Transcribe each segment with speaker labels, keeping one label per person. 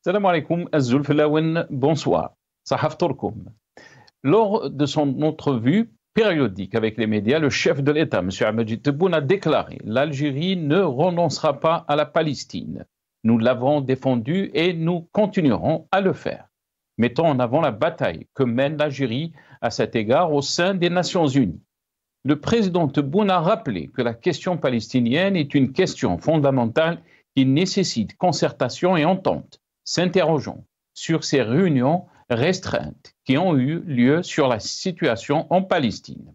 Speaker 1: Salam alaikum, Azul Filawen, bonsoir. Sahaf Torkoum. Lors de son entrevue périodique avec les médias, le chef de l'État, M. Ahmed Tebboune, a déclaré « L'Algérie ne renoncera pas à la Palestine. Nous l'avons défendu et nous continuerons à le faire. » Mettons en avant la bataille que mène l'Algérie à cet égard au sein des Nations Unies. Le président Tebboune a rappelé que la question palestinienne est une question fondamentale qui nécessite concertation et entente. S'interrogeons sur ces réunions restreintes qui ont eu lieu sur la situation en Palestine.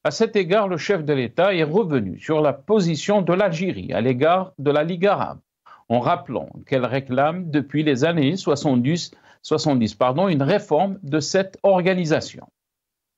Speaker 1: À cet égard, le chef de l'État est revenu sur la position de l'Algérie à l'égard de la Ligue arabe, en rappelant qu'elle réclame depuis les années 70 une réforme de cette organisation.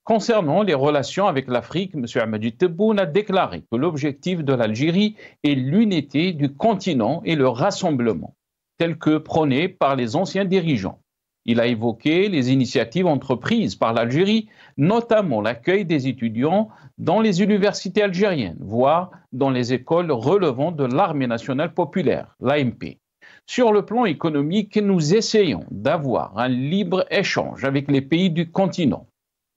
Speaker 1: Concernant les relations avec l'Afrique, M. Ahmed Tebboune a déclaré que l'objectif de l'Algérie est l'unité du continent et le rassemblement, tel que prôné par les anciens dirigeants. Il a évoqué les initiatives entreprises par l'Algérie, notamment l'accueil des étudiants dans les universités algériennes, voire dans les écoles relevant de l'Armée nationale populaire, l'ANP. Sur le plan économique, nous essayons d'avoir un libre-échange avec les pays du continent.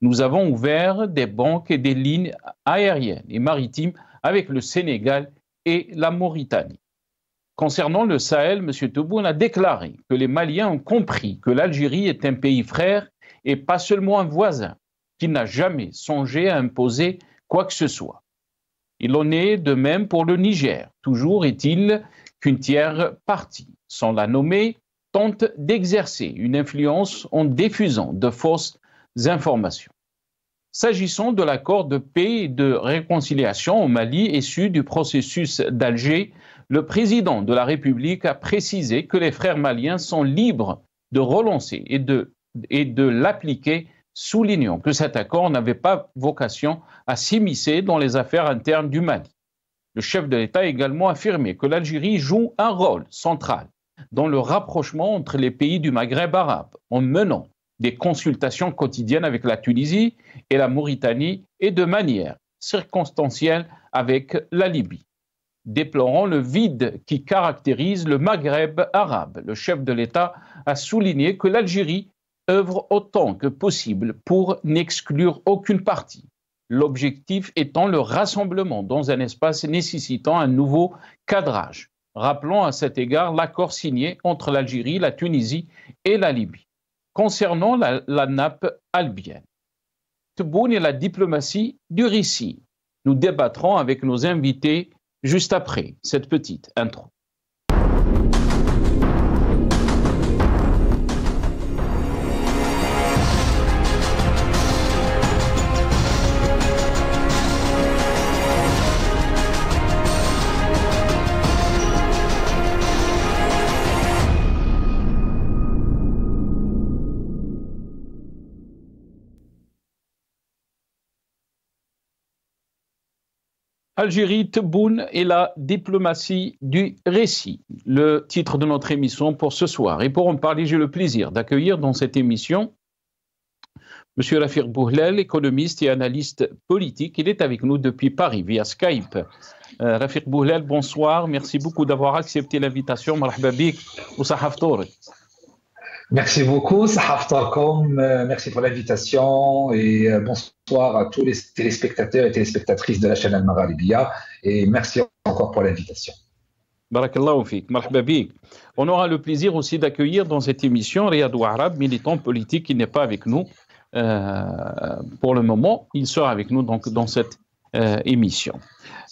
Speaker 1: Nous avons ouvert des banques et des lignes aériennes et maritimes avec le Sénégal et la Mauritanie. Concernant le Sahel, M. Tebboune a déclaré que les Maliens ont compris que l'Algérie est un pays frère et pas seulement un voisin, qui n'a jamais songé à imposer quoi que ce soit. Il en est de même pour le Niger. Toujours est-il qu'une tierce partie, sans la nommer, tente d'exercer une influence en diffusant de fausses informations. S'agissant de l'accord de paix et de réconciliation au Mali issu du processus d'Alger, le président de la République a précisé que les frères maliens sont libres de relancer et de l'appliquer, soulignant que cet accord n'avait pas vocation à s'immiscer dans les affaires internes du Mali. Le chef de l'État a également affirmé que l'Algérie joue un rôle central dans le rapprochement entre les pays du Maghreb arabe, en menant des consultations quotidiennes avec la Tunisie et la Mauritanie et de manière circonstancielle avec la Libye. Déplorant le vide qui caractérise le Maghreb arabe, le chef de l'État a souligné que l'Algérie œuvre autant que possible pour n'exclure aucune partie, l'objectif étant le rassemblement dans un espace nécessitant un nouveau cadrage. Rappelons à cet égard l'accord signé entre l'Algérie, la Tunisie et la Libye. Concernant la nappe albienne, Tebboune et la diplomatie du récit. Nous débattrons avec nos invités juste après cette petite intro. Algérie, Tebboune et la diplomatie du récit, le titre de notre émission pour ce soir. Et pour en parler, j'ai le plaisir d'accueillir dans cette émission M. Rafik Bouhlel, économiste et analyste politique. Il est avec nous depuis Paris via Skype. Rafik Bouhlel, bonsoir. Merci beaucoup d'avoir accepté l'invitation. Marhaba bik ou Sahaf Torek.
Speaker 2: Merci beaucoup, Sahaf Torkom. Merci pour l'invitation et bonsoir à tous les téléspectateurs et téléspectatrices de la chaîne Al-Maghribia et merci encore pour l'invitation.
Speaker 1: Barakallahu fik, marhaba bik. On aura le plaisir aussi d'accueillir dans cette émission Riyad Ouarab, militant politique qui n'est pas avec nous pour le moment. Il sera avec nous donc dans cette émission.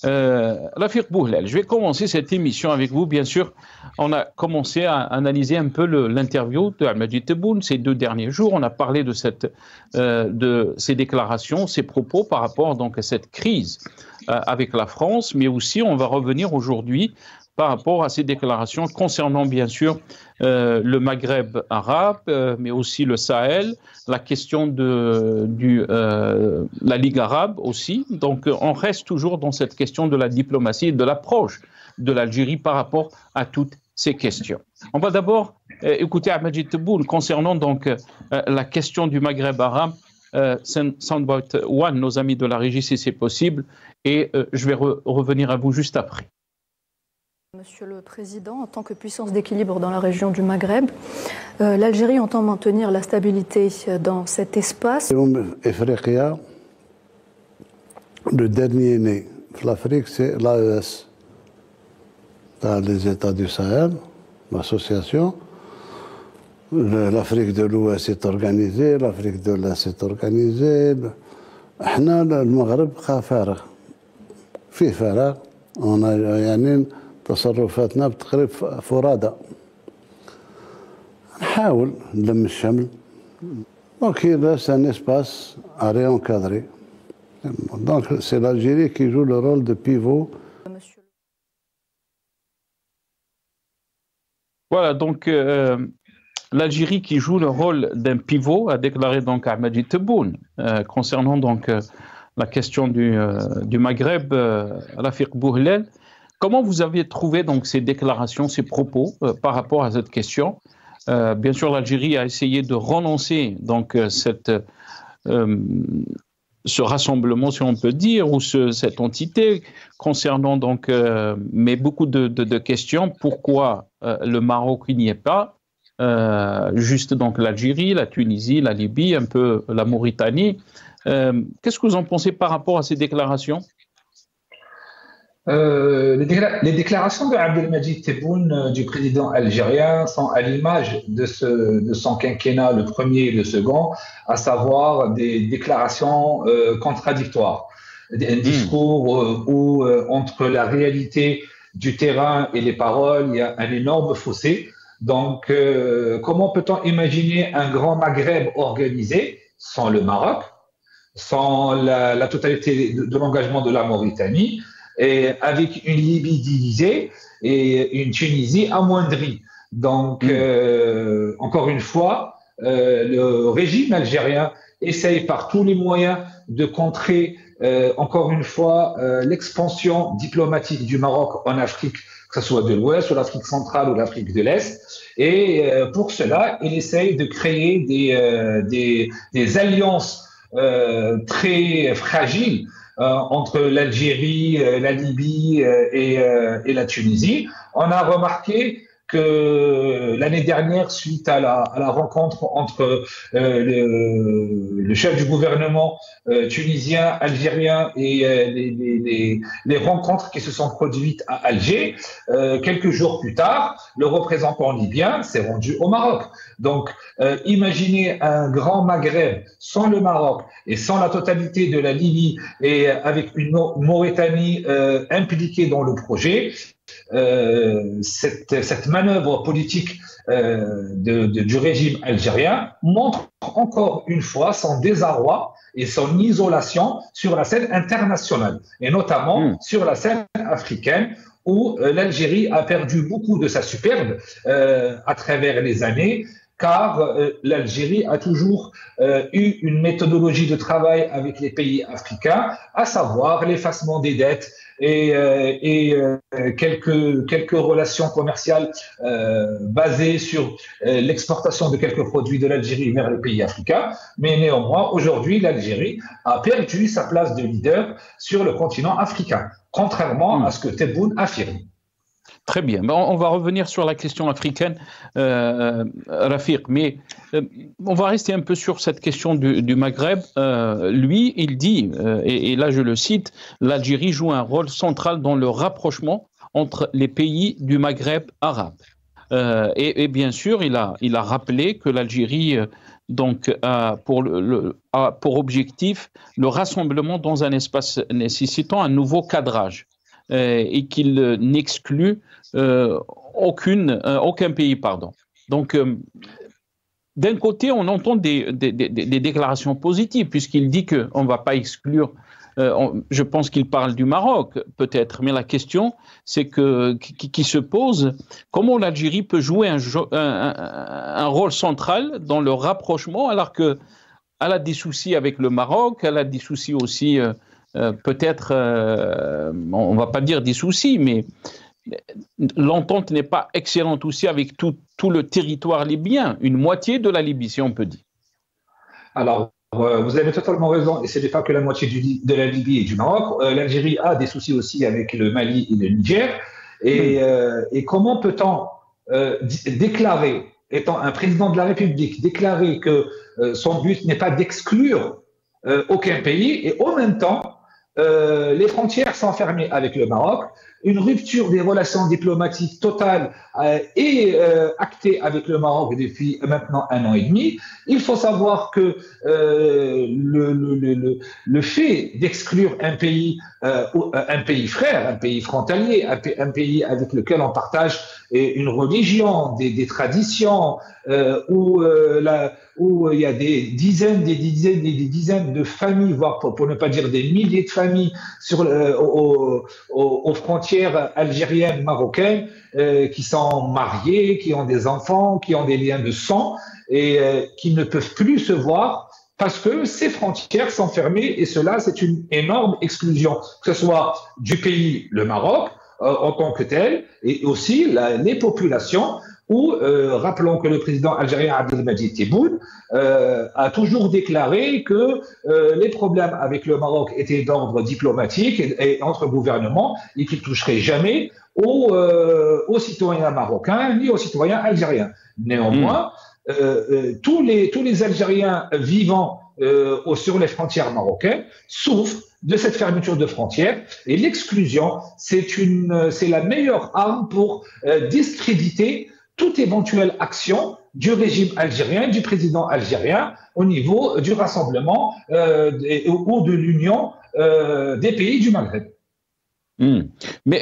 Speaker 1: Rafik Bouhlel, je vais commencer cette émission avec vous. Bien sûr, on a commencé à analyser un peu l'interview de Ahmed Tebboune ces 2 derniers jours. On a parlé de ces déclarations, ces propos par rapport donc à cette crise avec la France, mais aussi on va revenir aujourd'hui par rapport à ces déclarations concernant bien sûr le Maghreb arabe, mais aussi le Sahel, la question de la Ligue arabe aussi. Donc on reste toujours dans cette question de la diplomatie et de l'approche de l'Algérie par rapport à toutes ces questions. On va d'abord écouter Ahmed Tebboune concernant donc la question du Maghreb arabe. Soundbite One, nos amis de la régie, si c'est possible, et je vais revenir à vous juste après.
Speaker 3: Monsieur le Président, en tant que puissance d'équilibre dans la région du Maghreb, l'Algérie entend maintenir la stabilité dans cet espace.
Speaker 4: Le dernier né de l'Afrique, c'est l'AES, les États du Sahel, l'association. L'Afrique de l'Ouest est organisée, l'Afrique de l'Est est organisée. احنا المغرب فارغ فيه فراغ يعني تصرفاتنا بتقريب فرادى نحاول نلم الشمل دونك il reste un espace à réencadrer donc c'est l'Algérie qui joue le rôle de pivot.
Speaker 1: Voilà donc l'Algérie qui joue le rôle d'un pivot, a déclaré donc Ahmed Tebboune, concernant donc la question du Maghreb, Rafiq Bouhlel. Comment vous avez trouvé donc ces déclarations, ces propos par rapport à cette question? Bien sûr, l'Algérie a essayé de renoncer donc ce rassemblement, si on peut dire, ou cette entité concernant donc, mais beaucoup de questions. Pourquoi le Maroc n'y est pas? Juste donc l'Algérie, la Tunisie, la Libye, un peu la Mauritanie. Qu'est-ce que vous en pensez par rapport à ces déclarations?
Speaker 2: Les déclarations de Abdelmadjid Tebboune, du président algérien, sont à l'image de son quinquennat, le premier et le second, à savoir des déclarations contradictoires. Un discours où, entre la réalité du terrain et les paroles, il y a un énorme fossé. Donc, comment peut-on imaginer un grand Maghreb organisé sans le Maroc, sans la totalité de l'engagement de la Mauritanie, et avec une Libye divisée et une Tunisie amoindrie? Donc, encore une fois, le régime algérien essaye par tous les moyens de contrer, encore une fois, l'expansion diplomatique du Maroc en Afrique, que ce soit de l'Ouest, ou l'Afrique centrale, ou l'Afrique de l'Est. Et pour cela, il essaye de créer des alliances très fragiles entre l'Algérie, la Libye et la Tunisie. On a remarqué que l'année dernière, suite à la rencontre entre le chef du gouvernement tunisien, algérien et les rencontres qui se sont produites à Alger, quelques jours plus tard, le représentant libyen s'est rendu au Maroc. Donc, imaginez un grand Maghreb sans le Maroc et sans la totalité de la Libye et avec une Mauritanie impliquée dans le projet. Cette manœuvre politique du régime algérien montre encore une fois son désarroi et son isolation sur la scène internationale, et notamment sur la scène africaine, où l'Algérie a perdu beaucoup de sa superbe à travers les années, car l'Algérie a toujours eu une méthodologie de travail avec les pays africains, à savoir l'effacement des dettes et quelques relations commerciales basées sur l'exportation de quelques produits de l'Algérie vers les pays africains. Mais néanmoins, aujourd'hui, l'Algérie a perdu sa place de leader sur le continent africain, contrairement à ce que Tebboune affirme.
Speaker 1: Très bien. On va revenir sur la question africaine, Rafiq, mais on va rester un peu sur cette question du Maghreb. Lui, il dit, et là je le cite, l'Algérie joue un rôle central dans le rapprochement entre les pays du Maghreb arabe. Et bien sûr, il a rappelé que l'Algérie donc a pour objectif le rassemblement dans un espace nécessitant un nouveau cadrage. Et qu'il n'exclut aucun pays. Pardon. Donc, d'un côté, on entend des déclarations positives, puisqu'il dit qu'on ne va pas exclure, je pense qu'il parle du Maroc, peut-être, mais la question qui se pose, comment l'Algérie peut jouer un rôle central dans le rapprochement, alors qu'elle a des soucis avec le Maroc, elle a des soucis aussi... peut-être, on ne va pas dire des soucis, mais l'entente n'est pas excellente aussi avec tout le territoire libyen, une moitié de la Libye, si on peut dire.
Speaker 2: Alors, vous avez totalement raison, et ce n'est pas que la moitié de la Libye et du Maroc. L'Algérie a des soucis aussi avec le Mali et le Niger. Et comment peut-on déclarer, étant un président de la République, déclarer que son but n'est pas d'exclure aucun pays et en même temps, les frontières sont fermées avec le Maroc, une rupture des relations diplomatiques totale est actée avec le Maroc depuis maintenant 1 an et demi. Il faut savoir que le fait d'exclure un pays frère, un pays frontalier, un pays avec lequel on partage une religion, des traditions, où il y a des dizaines de familles, voire pour ne pas dire des milliers de familles aux frontières algériennes, marocaines, qui sont mariées, qui ont des enfants, qui ont des liens de sang et qui ne peuvent plus se voir parce que ces frontières sont fermées et cela, c'est une énorme exclusion, que ce soit du pays, le Maroc, en tant que tel, et aussi les populations où, rappelons que le président algérien Abdelmadjid Tebboune a toujours déclaré que les problèmes avec le Maroc étaient d'ordre diplomatique et entre gouvernements et qu'il ne toucherait jamais aux citoyens marocains ni aux citoyens algériens. Néanmoins, tous les Algériens vivant sur les frontières marocaines souffrent de cette fermeture de frontières et l'exclusion, c'est la meilleure arme pour discréditer toute éventuelle action du régime algérien, du président algérien, au niveau du rassemblement ou de l'union des pays du Maghreb.
Speaker 1: Mais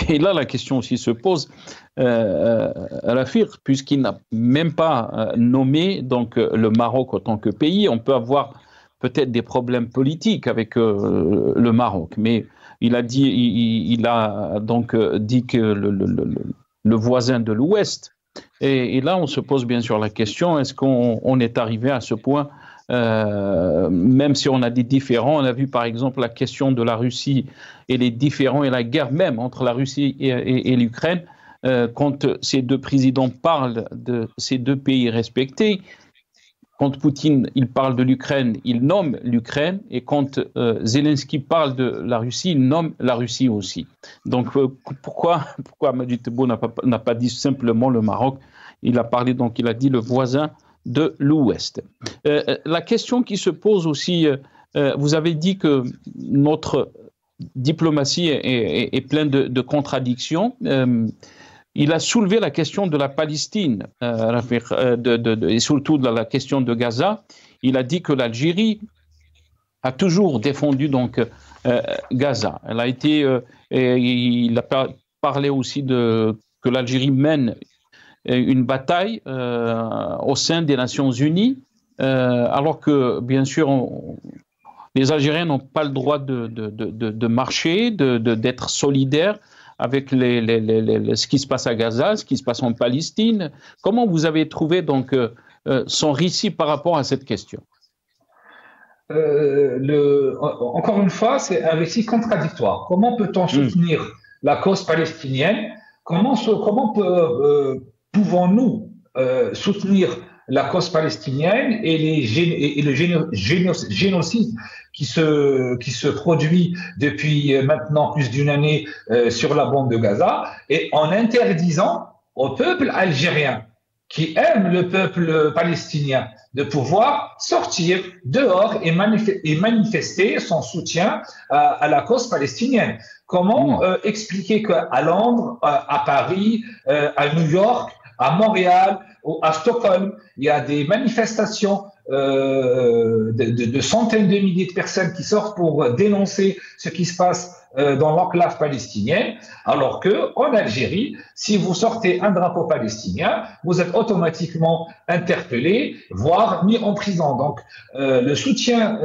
Speaker 1: et là, la question aussi se pose, Rafik, puisqu'il n'a même pas nommé donc, le Maroc en tant que pays. On peut avoir peut-être des problèmes politiques avec le Maroc, mais il a donc dit que le voisin de l'Ouest. Et là, on se pose bien sûr la question, est-ce qu'on est arrivé à ce point, même si on a des différends, on a vu par exemple la question de la Russie et les différends et la guerre même entre la Russie et l'Ukraine, quand ces deux présidents parlent de ces deux pays respectés. Quand Poutine il parle de l'Ukraine, il nomme l'Ukraine, et quand Zelensky parle de la Russie, il nomme la Russie aussi. Donc pourquoi Majid Tebboune n'a pas dit simplement le Maroc? Il a dit le voisin de l'Ouest. La question qui se pose aussi, vous avez dit que notre diplomatie est pleine de contradictions. Il a soulevé la question de la Palestine, et surtout de la question de Gaza. Il a dit que l'Algérie a toujours défendu donc Gaza. Il a parlé aussi que l'Algérie mène une bataille au sein des Nations Unies, alors que bien sûr les Algériens n'ont pas le droit de marcher, d'être solidaires avec ce qui se passe à Gaza, ce qui se passe en Palestine. Comment vous avez trouvé donc son récit par rapport à cette question?
Speaker 2: Encore une fois, c'est un récit contradictoire. Comment peut-on soutenir la cause palestinienne? Comment pouvons-nous soutenir la cause palestinienne et le génocide qui se produit depuis maintenant plus d'une année sur la bande de Gaza, et en interdisant au peuple algérien qui aime le peuple palestinien de pouvoir sortir dehors et manifester son soutien à la cause palestinienne. Comment expliquer qu'à Londres, à Paris, à New York, à Montréal ou à Stockholm, il y a des manifestations de centaines de milliers de personnes qui sortent pour dénoncer ce qui se passe dans l'enclave palestinienne, alors qu'en Algérie, si vous sortez un drapeau palestinien, vous êtes automatiquement interpellé, voire mis en prison. Donc le soutien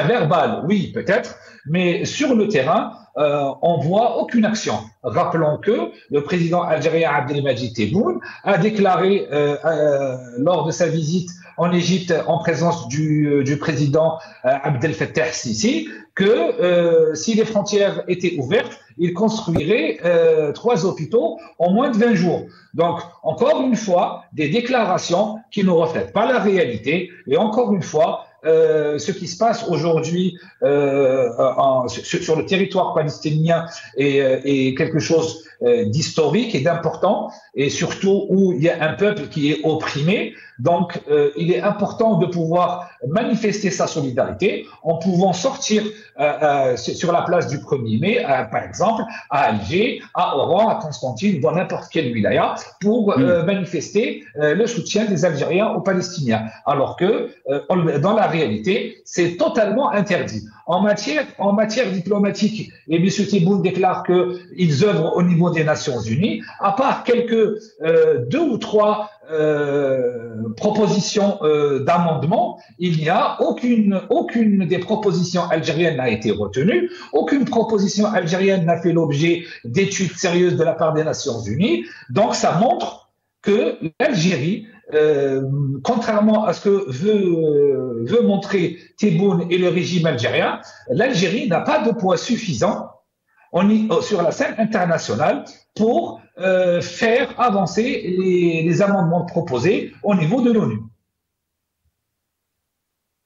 Speaker 2: verbal, oui, peut-être, mais sur le terrain, on voit aucune action. Rappelons que le président algérien Abdelmadjid Tebboune a déclaré lors de sa visite en Égypte en présence du président Abdel Fattah Sisi que si les frontières étaient ouvertes, il construirait 3 hôpitaux en moins de 20 jours. Donc, encore une fois, des déclarations qui ne reflètent pas la réalité et encore une fois, ce qui se passe aujourd'hui sur le territoire palestinien est quelque chose d'historique et d'important, et surtout où il y a un peuple qui est opprimé. Donc, il est important de pouvoir manifester sa solidarité en pouvant sortir sur la place du 1er mai, par exemple, à Alger, à Oran, à Constantine, dans n'importe quelle wilaya, pour manifester le soutien des Algériens aux Palestiniens. Alors que, dans la réalité, c'est totalement interdit. En matière diplomatique, et M. Tebboune déclare qu'ils œuvrent au niveau des Nations Unies, à part quelques 2 ou 3 propositions d'amendement, il n'y a aucune des propositions algériennes n'a été retenue, aucune proposition algérienne n'a fait l'objet d'études sérieuses de la part des Nations Unies. Donc ça montre que l'Algérie, contrairement à ce que veut montrer Tebboune et le régime algérien, l'Algérie n'a pas de poids suffisant sur la scène internationale pour faire avancer les amendements proposés au niveau de l'ONU.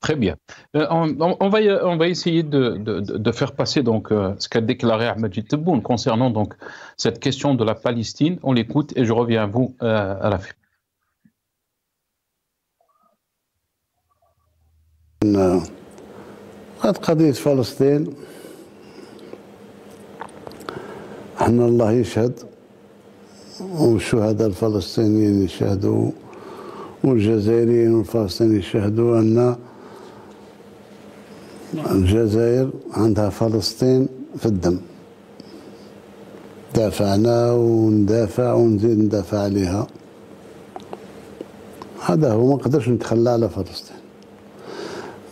Speaker 1: Très bien. On va essayer de faire passer donc ce qu'a déclaré Ahmed Tebboune concernant donc cette question de la Palestine. On l'écoute et je reviens à vous à la fin.
Speaker 4: قضية فلسطين احنا الله يشهد والشهداء الفلسطينيين يشهدوا والجزائريين والفلسطينيين يشهدوا أن الجزائر عندها فلسطين في الدم. دافعنا وندافع ونزيد ندافع عليها. هذا هو، ما نقدرش نتخلى على فلسطين.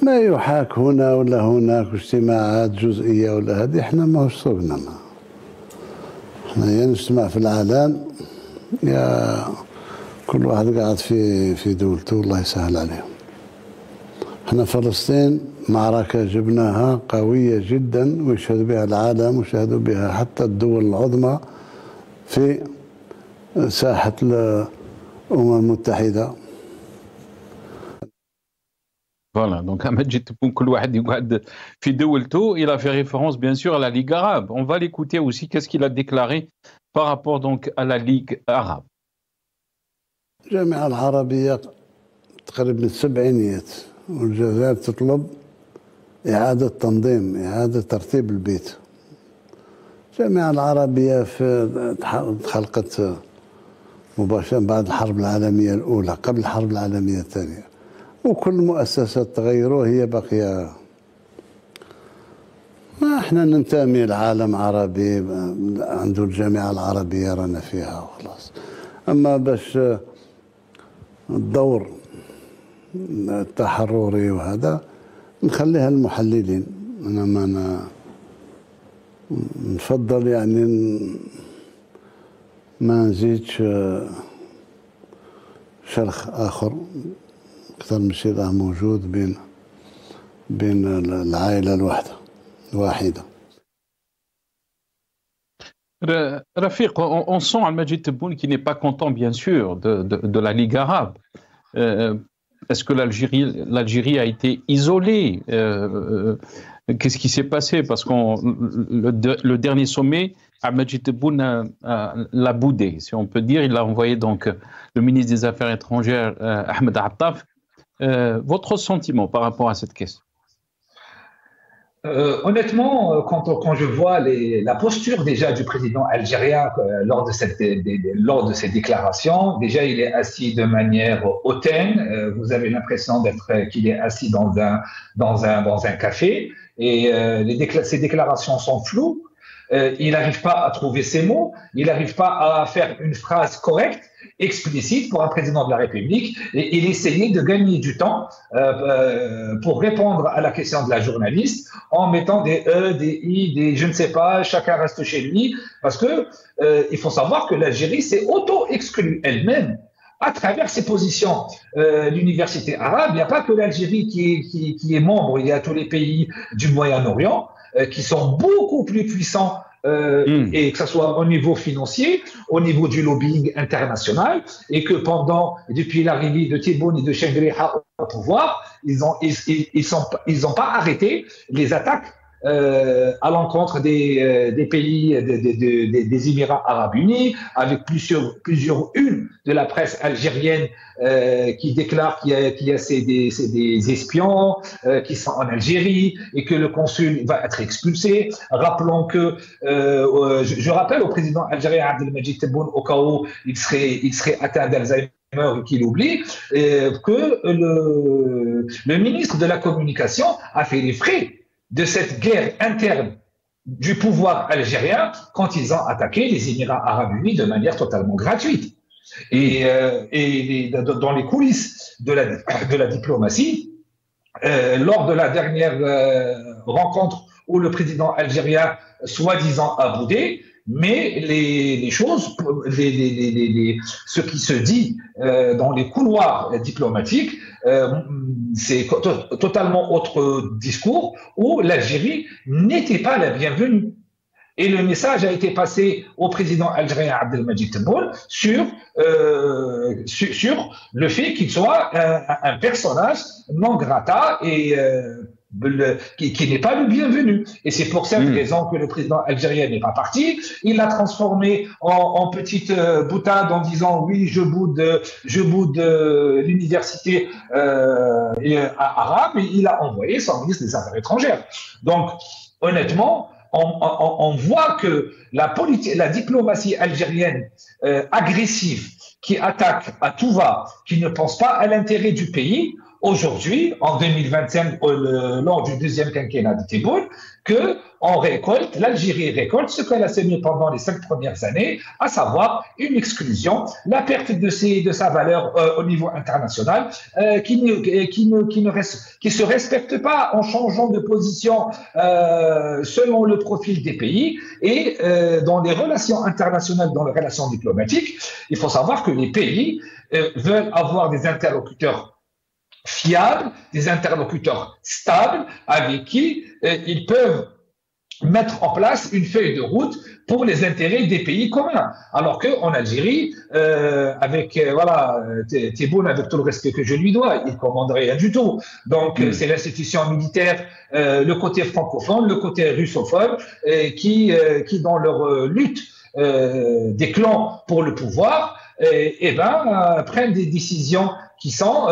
Speaker 4: ما يحاك هنا ولا هناك اجتماعات جزئية ولا هذه، احنا ما هوش سوقنا. احنا يا نجتمع في العالم يا كل واحد قاعد في دولته الله يسهل عليهم. احنا فلسطين معركة جبناها قوية جدا ويشهد بها العالم ويشهد بها حتى الدول العظمى في ساحة الأمم المتحدة.
Speaker 1: Voilà, donc Ahmed Tebboune, كل واحد يقعد في دولته. Il a fait référence bien sûr à la Ligue arabe. On va l'écouter aussi, qu'est-ce qu'il a déclaré par rapport donc à la Ligue arabe.
Speaker 4: الجامعة العربية تقريبا السبعينيات والجزائر تطلب إعادة تنظيم، إعادة ترتيب البيت. الجامعة العربية تخلقت مباشرة بعد الحرب العالمية الأولى، قبل الحرب العالمية الثانية، وكل مؤسسات تغيروا هي باقية. ما احنا ننتمي لعالم عربي عنده الجامعة العربية رانا فيها وخلاص. أما باش الدور التحرري وهذا نخليها المحللين. أنا ما نفضل يعني ما نزيدش شرخ آخر أكثر من شيء راه موجود بين العائلة الواحدة.
Speaker 1: Rafiq, on sent Ahmed Tebboune qui n'est pas content, bien sûr, de la Ligue arabe. Est-ce que l'Algérie a été isolée? Qu'est-ce qui s'est passé? Parce que le dernier sommet, Ahmed Tebboune l'a boudé, si on peut dire. Il a envoyé donc le ministre des Affaires étrangères, Ahmed Attaf. Votre sentiment par rapport à cette question?
Speaker 2: Honnêtement, quand je vois la posture déjà du président algérien lors de ces déclarations, déjà il est assis de manière hautaine. Vous avez l'impression qu'il est assis dans un café, et ces déclarations sont floues. Il n'arrive pas à trouver ses mots, il n'arrive pas à faire une phrase correcte, explicite pour un président de la République, et il essayait de gagner du temps pour répondre à la question de la journaliste en mettant des des i, des je ne sais pas, chacun reste chez lui, parce que il faut savoir que l'Algérie s'est auto-exclue elle-même à travers ses positions. L'université arabe, il n'y a pas que l'Algérie qui est membre, il y a tous les pays du Moyen-Orient qui sont beaucoup plus puissants et que ce soit au niveau financier, au niveau du lobbying international, et que depuis l'arrivée de Tebboune et de Chengreha au pouvoir, ils n'ont pas arrêté les attaques à l'encontre des pays des Émirats arabes unis, avec plusieurs unes de la presse algérienne qui déclarent qu'il y a des espions qui sont en Algérie et que le consul va être expulsé. Rappelons que, je rappelle au président algérien Abdelmadjid Tebboune, au cas où il serait atteint d'Alzheimer et qu'il oublie, que le ministre de la Communication a fait les frais de cette guerre interne du pouvoir algérien quand ils ont attaqué les Émirats arabes unis de manière totalement gratuite. Et dans les coulisses de la diplomatie, lors de la dernière rencontre où le président algérien soi-disant a boudé, mais les choses, ce qui se dit dans les couloirs diplomatiques, c'est totalement autre discours où l'Algérie n'était pas la bienvenue. Et le message a été passé au président algérien Abdelmadjid Tebboune sur le fait qu'il soit un personnage non grata et qui n'est pas le bienvenu. Et c'est pour cette raison que le président algérien n'est pas parti. Il l'a transformé en petite boutade en disant oui, je boude l'université arabe, et il a envoyé son ministre des Affaires étrangères. Donc, honnêtement, on voit que la diplomatie algérienne agressive, qui attaque à tout va, qui ne pense pas à l'intérêt du pays, aujourd'hui, en 2025, lors du deuxième quinquennat de Tebboune, l'Algérie récolte ce qu'elle a semé pendant les 5 premières années, à savoir une exclusion, la perte de sa valeur au niveau international, qui se respecte pas en changeant de position selon le profil des pays. Et dans les relations internationales, dans les relations diplomatiques, il faut savoir que les pays veulent avoir des interlocuteurs fiables, des interlocuteurs stables avec qui ils peuvent mettre en place une feuille de route pour les intérêts des pays communs. Alors qu'en Algérie, Tebboune, avec tout le respect que je lui dois, il ne commande rien du tout. Donc, c'est l'institution militaire, le côté francophone, le côté russophone, qui dans leur lutte des clans pour le pouvoir, prennent des décisions qui font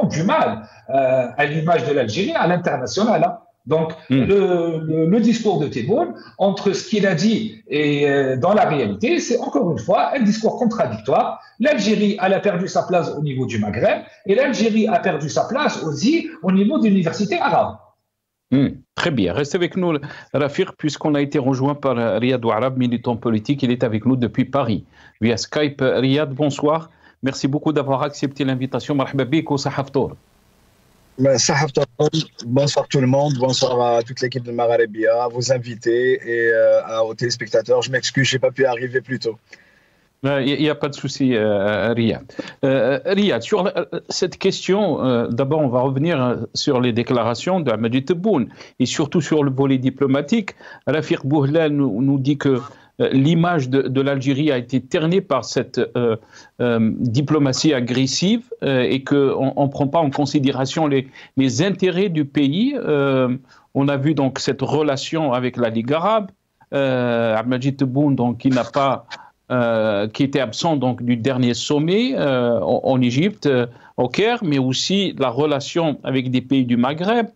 Speaker 2: du mal à l'image de l'Algérie à l'international. Hein. Donc, le discours de Tebboune, entre ce qu'il a dit et dans la réalité, c'est encore une fois un discours contradictoire. L'Algérie, elle a perdu sa place au niveau du Maghreb, et l'Algérie a perdu sa place aussi au niveau de l'université arabe.
Speaker 1: Très bien. Restez avec nous, Rafiq, puisqu'on a été rejoint par Riyad Ouarab, militant politique. Il est avec nous depuis Paris, via Skype. Riyad, bonsoir. Merci beaucoup d'avoir accepté l'invitation. Marhaba bik ou Sahaf Tour.
Speaker 5: Bonsoir tout le monde, bonsoir à toute l'équipe de Maghrébia, à vos invités et aux téléspectateurs. Je m'excuse, je n'ai pas pu arriver plus tôt.
Speaker 1: Il n'y a pas de souci, Riyad. Riyad, sur cette question, d'abord on va revenir sur les déclarations de Abdelmadjid Tebboune et surtout sur le volet diplomatique. Rafiq Bouhlal nous dit que l'image de l'Algérie a été ternée par cette diplomatie agressive et qu'on ne prend pas en considération les intérêts du pays. On a vu donc cette relation avec la Ligue arabe. Abdelmadjid Tebboune, donc, qui était absent donc, du dernier sommet en Égypte, au Caire, mais aussi la relation avec des pays du Maghreb.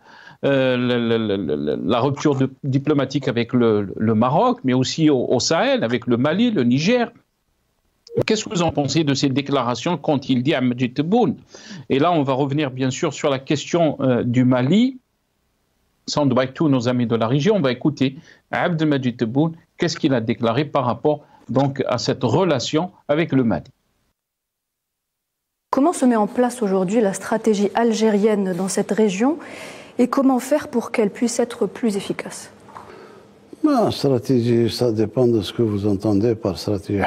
Speaker 1: La rupture diplomatique avec le Maroc, mais aussi au Sahel, avec le Mali, le Niger. Qu'est-ce que vous en pensez de ces déclarations quand il dit à Abdelmadjid Tebboune? Et là, on va revenir bien sûr sur la question du Mali. Soundbite, tous nos amis de la région, on va écouter Abdelmadjid Tebboune, qu'est-ce qu'il a déclaré par rapport donc, à cette relation avec le Mali.
Speaker 3: Comment se met en place aujourd'hui la stratégie algérienne dans cette région et comment faire pour qu'elle puisse être plus efficace?
Speaker 4: La stratégie, ça dépend de ce que vous entendez par stratégie.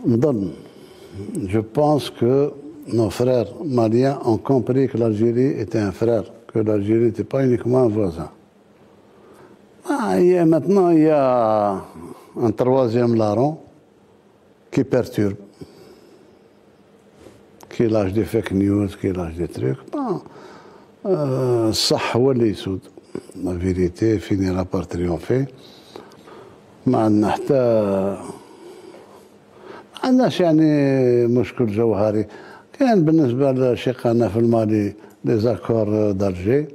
Speaker 4: Je pense que nos frères maliens ont compris que l'Algérie était un frère, que l'Algérie n'était pas uniquement un voisin. Maintenant, il y a un troisième larron qui perturbe, qui lâche des fake news, qui lâche des trucs. الصح هو اللي يسود. La vérité finira par triompher. ما عندنا حتى عندناش يعني مشكل جوهري. كان بالنسبة لشقنا في المالي ليزاكور دالجي.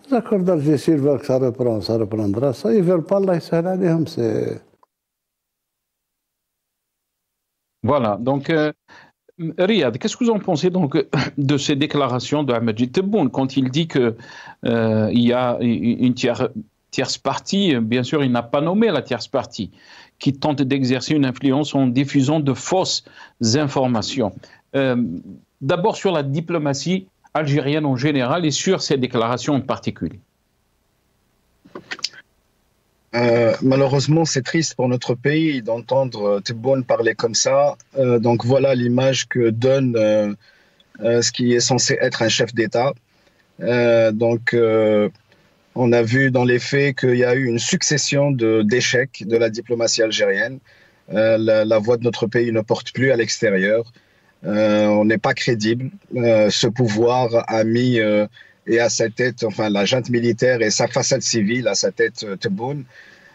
Speaker 4: ليزاكور دالجي s'ils veulent que ça reprendra. Ça, ils veulent pas, Allah يسهل عليهم.
Speaker 1: Voilà, donc Riyad, qu'est-ce que vous en pensez donc de ces déclarations de Ahmed Tebboune quand il dit qu'il y a une tierce partie, bien sûr il n'a pas nommé la tierce partie, qui tente d'exercer une influence en diffusant de fausses informations. D'abord sur la diplomatie algérienne en général et sur ces déclarations en particulier.
Speaker 5: Malheureusement, c'est triste pour notre pays d'entendre Tebboune parler comme ça. Donc voilà l'image que donne ce qui est censé être un chef d'État. On a vu dans les faits qu'il y a eu une succession d'échecs de la diplomatie algérienne. La voix de notre pays ne porte plus à l'extérieur. On n'est pas crédible. Ce pouvoir a mis et à sa tête, enfin la junte militaire et sa façade civile à sa tête Tebboune.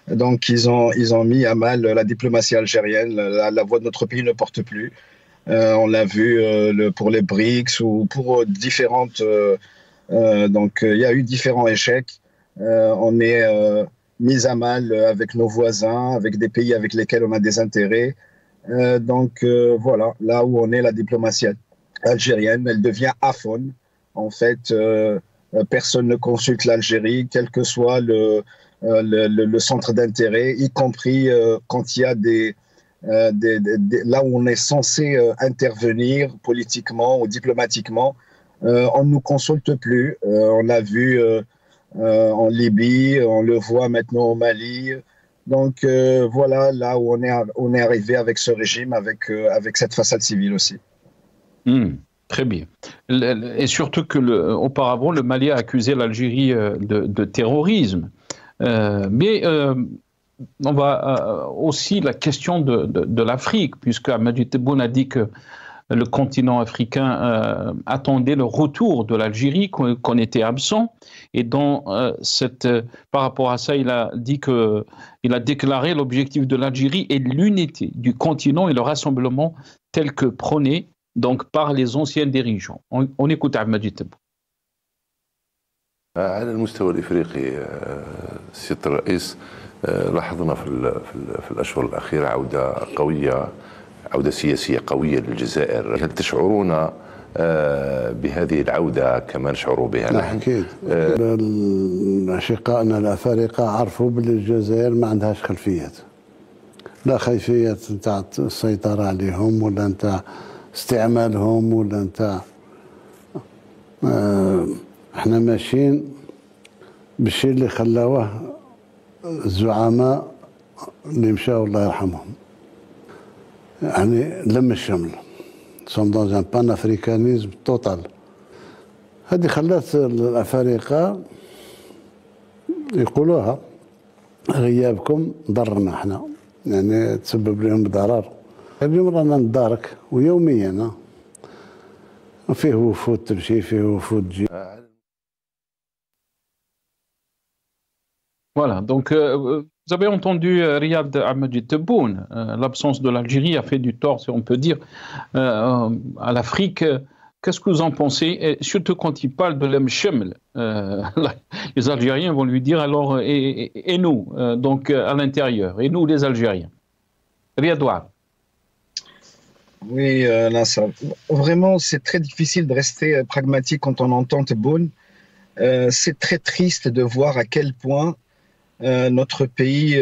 Speaker 5: Donc ils ont mis à mal la diplomatie algérienne. La voix de notre pays ne porte plus. On l'a vu pour les BRICS ou pour différentes. Donc il y a eu différents échecs. On est mis à mal avec nos voisins, avec des pays avec lesquels on a des intérêts. Voilà, là où on est, la diplomatie algérienne, elle devient aphone. En fait, personne ne consulte l'Algérie, quel que soit le centre d'intérêt, y compris quand il y a là où on est censé intervenir politiquement ou diplomatiquement. On ne nous consulte plus. On l'a vu en Libye, on le voit maintenant au Mali. Donc voilà, là où on est arrivé avec ce régime, avec cette façade civile aussi.
Speaker 1: Très bien. Et surtout que auparavant, le Mali a accusé l'Algérie de terrorisme. Mais on va aussi la question de l'Afrique, puisque Ahmed Tebboune a dit que le continent africain attendait le retour de l'Algérie, qu'on était absent. Et par rapport à ça, il a dit il a déclaré l'objectif de l'Algérie est l'unité du continent et le rassemblement tel que prôné donc par les anciens dirigeants. On écoute Ahmed Tebboune.
Speaker 6: على المستوى الإفريقي سيادة الرئيس لاحظنا في الأشهر الأخيرة عودة قوية، عودة سياسية قوية للجزائر. هل تشعرون بهذه العودة كما نشعر بها نحن؟
Speaker 4: أكيد. أشقائنا الأفارقة عرفوا باللي الجزائر ما عندهاش خلفيات، لا خلفيات نتاع السيطرة عليهم ولا نتاع استعمالهم ولا نتاع احنا ماشيين بالشيء اللي خلاوه الزعماء اللي مشاو الله يرحمهم، يعني لم الشمل سوم دون ان بان افريكانيزم توتال. هذه خلات الافارقه يقولوها غيابكم ضرنا احنا، يعني تسبب لهم ضرر. اليوم رانا ندارك ويوميا فيه وفود تمشي، فيه وفود تجي.
Speaker 1: Voilà, donc vous avez entendu Riyad Ahmed Tebboune, l'absence de l'Algérie a fait du tort, si on peut dire, à l'Afrique. Qu'est-ce que vous en pensez? Et surtout quand il parle de l'Mcheml, les Algériens vont lui dire alors, et nous, donc à l'intérieur, et nous les Algériens. Riyad Ouad.
Speaker 5: Oui, là, vraiment, c'est très difficile de rester pragmatique quand on entend Tebboune. C'est très triste de voir à quel point notre pays,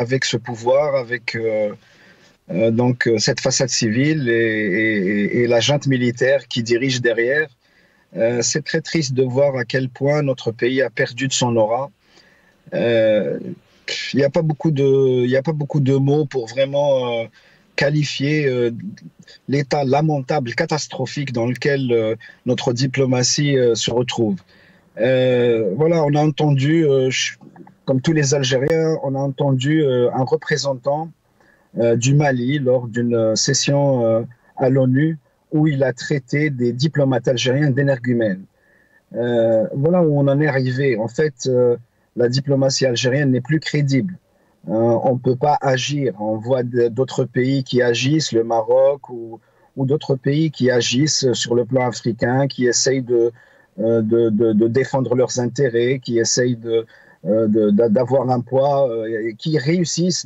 Speaker 5: avec ce pouvoir, avec donc cette façade civile et la junte militaire qui dirige derrière, c'est très triste de voir à quel point notre pays a perdu de son aura. Il n'y a pas beaucoup de mots pour vraiment qualifier l'état lamentable, catastrophique dans lequel notre diplomatie se retrouve. Voilà, on a entendu comme tous les Algériens, on a entendu un représentant du Mali lors d'une session à l'ONU où il a traité des diplomates algériens d'énergumènes. Voilà où on en est arrivé. En fait, la diplomatie algérienne n'est plus crédible. On ne peut pas agir. On voit d'autres pays qui agissent, le Maroc ou d'autres pays qui agissent sur le plan africain, qui essayent de défendre leurs intérêts, qui essayent d'avoir un poids, qui réussissent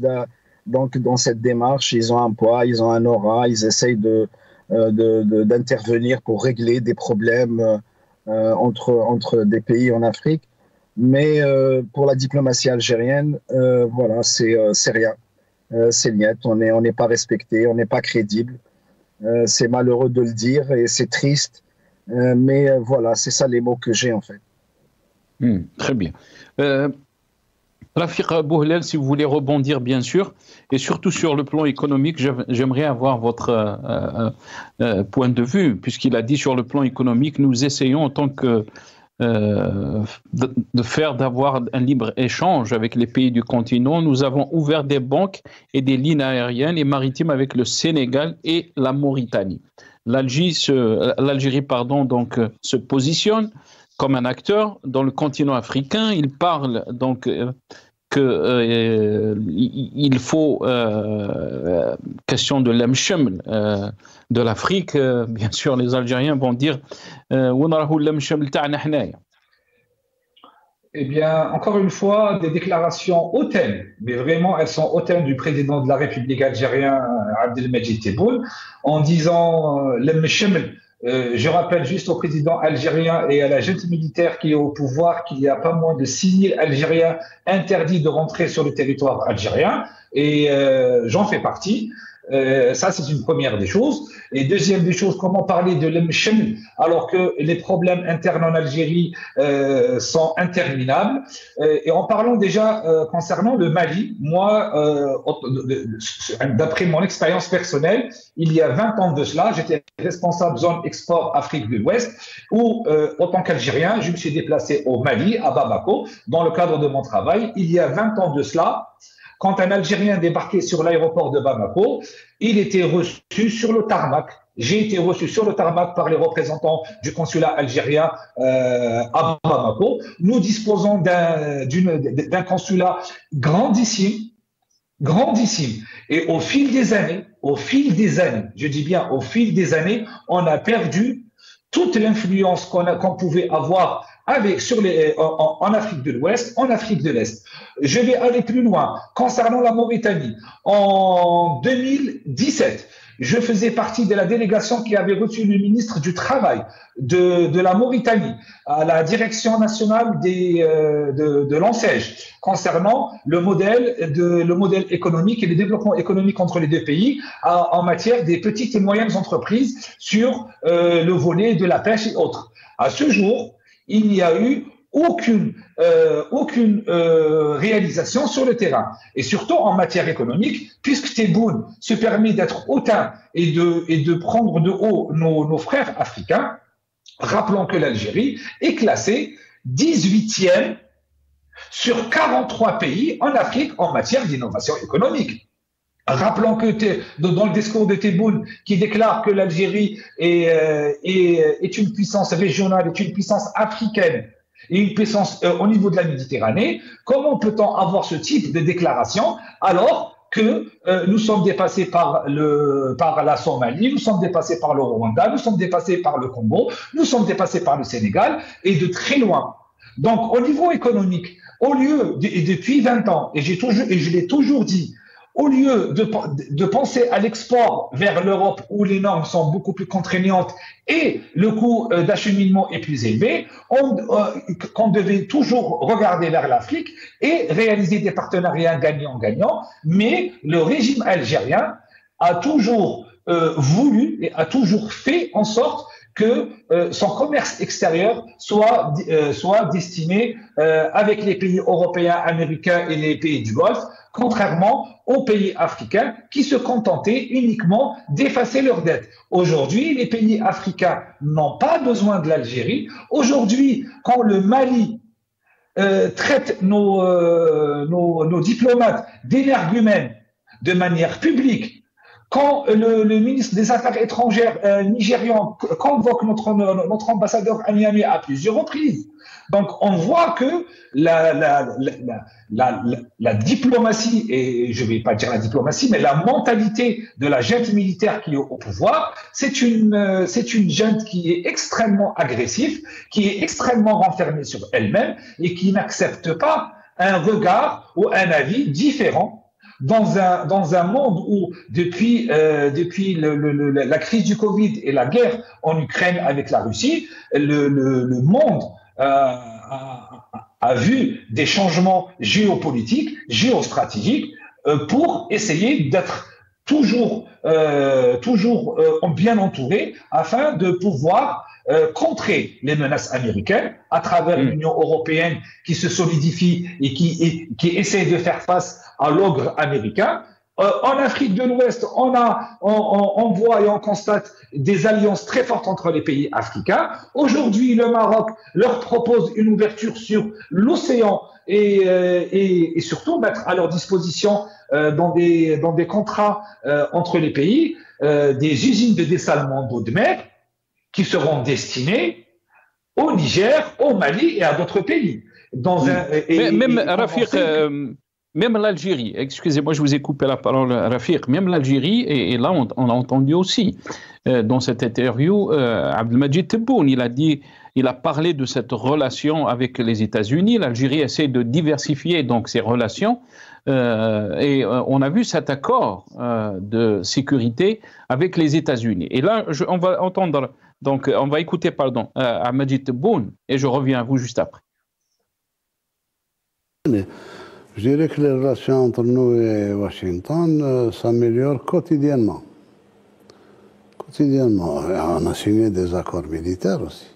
Speaker 5: donc dans cette démarche. Ils ont un poids, ils ont un aura, ils essayent d'intervenir pour régler des problèmes entre des pays en Afrique. Mais pour la diplomatie algérienne, voilà, c'est rien. C'est niet, on n'est pas respecté, on n'est pas crédible. C'est malheureux de le dire et c'est triste. Mais voilà, c'est ça les mots que j'ai en fait.
Speaker 1: Très bien. Rafiq Bouhlel, si vous voulez rebondir bien sûr, et surtout sur le plan économique, j'aimerais avoir votre point de vue, puisqu'il a dit sur le plan économique, nous essayons en tant que d'avoir un libre-échange avec les pays du continent. Nous avons ouvert des banques et des lignes aériennes et maritimes avec le Sénégal et la Mauritanie. L'Algérie se positionne comme un acteur dans le continent africain. Il parle donc qu'il faut question de l'emchem de l'Afrique. Bien sûr, les Algériens vont dire
Speaker 2: eh bien, encore une fois, des déclarations hautaines, mais vraiment, elles sont hautaines du président de la République algérien, Abdelmadjid Tebboune, en disant je rappelle juste au président algérien et à la junte militaire qui est au pouvoir qu'il n'y a pas moins de 6 000 Algériens interdits de rentrer sur le territoire algérien, et j'en fais partie. Ça, c'est une première des choses. Et deuxième des choses, comment parler de l'emchem alors que les problèmes internes en Algérie sont interminables. Et en parlant déjà concernant le Mali, moi, d'après mon expérience personnelle, il y a 20 ans de cela, j'étais responsable zone export Afrique de l'Ouest, où, en tant qu'Algérien, je me suis déplacé au Mali, à Bamako, dans le cadre de mon travail. Il y a 20 ans de cela, quand un Algérien débarquait sur l'aéroport de Bamako, il était reçu sur le tarmac. J'ai été reçu sur le tarmac par les représentants du consulat algérien à Bamako. Nous disposons d'un consulat grandissime. Et au fil des années, je dis bien au fil des années, on a perdu toute l'influence qu'on pouvait avoir en Afrique de l'Ouest, en Afrique de l'Est. Je vais aller plus loin. Concernant la Mauritanie, en 2017, je faisais partie de la délégation qui avait reçu le ministre du Travail de la Mauritanie à la direction nationale de l'ANSEJ concernant le modèle économique et le développement économique entre les deux pays en matière des petites et moyennes entreprises sur le volet de la pêche et autres. À ce jour, il n'y a eu aucune réalisation sur le terrain. Et surtout en matière économique, puisque Tebboune se permet d'être hautain et de prendre de haut nos frères africains, rappelons que l'Algérie est classée 18e sur 43 pays en Afrique en matière d'innovation économique. Rappelons que dans le discours de Tebboune, qui déclare que l'Algérie est une puissance régionale, est une puissance africaine et une puissance au niveau de la Méditerranée, comment peut-on avoir ce type de déclaration alors que nous sommes dépassés par la Somalie, nous sommes dépassés par le Rwanda, nous sommes dépassés par le Congo, nous sommes dépassés par le Sénégal et de très loin. Donc au niveau économique, au lieu depuis 20 ans, et je l'ai toujours dit, au lieu de penser à l'export vers l'Europe où les normes sont beaucoup plus contraignantes et le coût d'acheminement est plus élevé, qu'on devait toujours regarder vers l'Afrique et réaliser des partenariats gagnant-gagnant. Mais le régime algérien a toujours voulu et a toujours fait en sorte que son commerce extérieur soit destiné avec les pays européens, américains et les pays du Golfe, contrairement aux pays africains qui se contentaient uniquement d'effacer leurs dettes. Aujourd'hui, les pays africains n'ont pas besoin de l'Algérie. Aujourd'hui, quand le Mali traite nos diplomates d'énergumènes de manière publique, quand le ministre des Affaires étrangères nigérian convoque notre ambassadeur à Niamey à plusieurs reprises. Donc, on voit que la diplomatie, et je ne vais pas dire la diplomatie, mais la mentalité de la junte militaire qui est au pouvoir, c'est une junte qui est extrêmement agressive, qui est extrêmement renfermée sur elle-même et qui n'accepte pas un regard ou un avis différent dans un monde où, depuis la crise du Covid et la guerre en Ukraine avec la Russie, le monde a vu des changements géopolitiques, géostratégiques, pour essayer d'être toujours bien entouré afin de pouvoir contrer les menaces américaines à travers l'Union européenne qui se solidifie et qui essaie de faire face à l'ogre américain. En Afrique de l'Ouest, on voit et on constate des alliances très fortes entre les pays africains. Aujourd'hui, le Maroc leur propose une ouverture sur l'océan et surtout mettre à leur disposition dans des contrats entre les pays des usines de dessalement d'eau de mer qui seront destinées au Niger, au Mali et à d'autres pays.
Speaker 1: Même l'Algérie, excusez-moi, je vous ai coupé la parole, Rafiq, même l'Algérie, et là on l'a entendu aussi dans cette interview, Abdelmadjid Tebboune, il a parlé de cette relation avec les États-Unis. L'Algérie essaie de diversifier donc ses relations et on a vu cet accord de sécurité avec les États-Unis. Et là, on va entendre, donc on va écouter, Abdelmadjid Tebboune, et je reviens à vous juste après.
Speaker 4: Je dirais que les relations entre nous et Washington s'améliorent quotidiennement. Quotidiennement. On a signé des accords militaires aussi.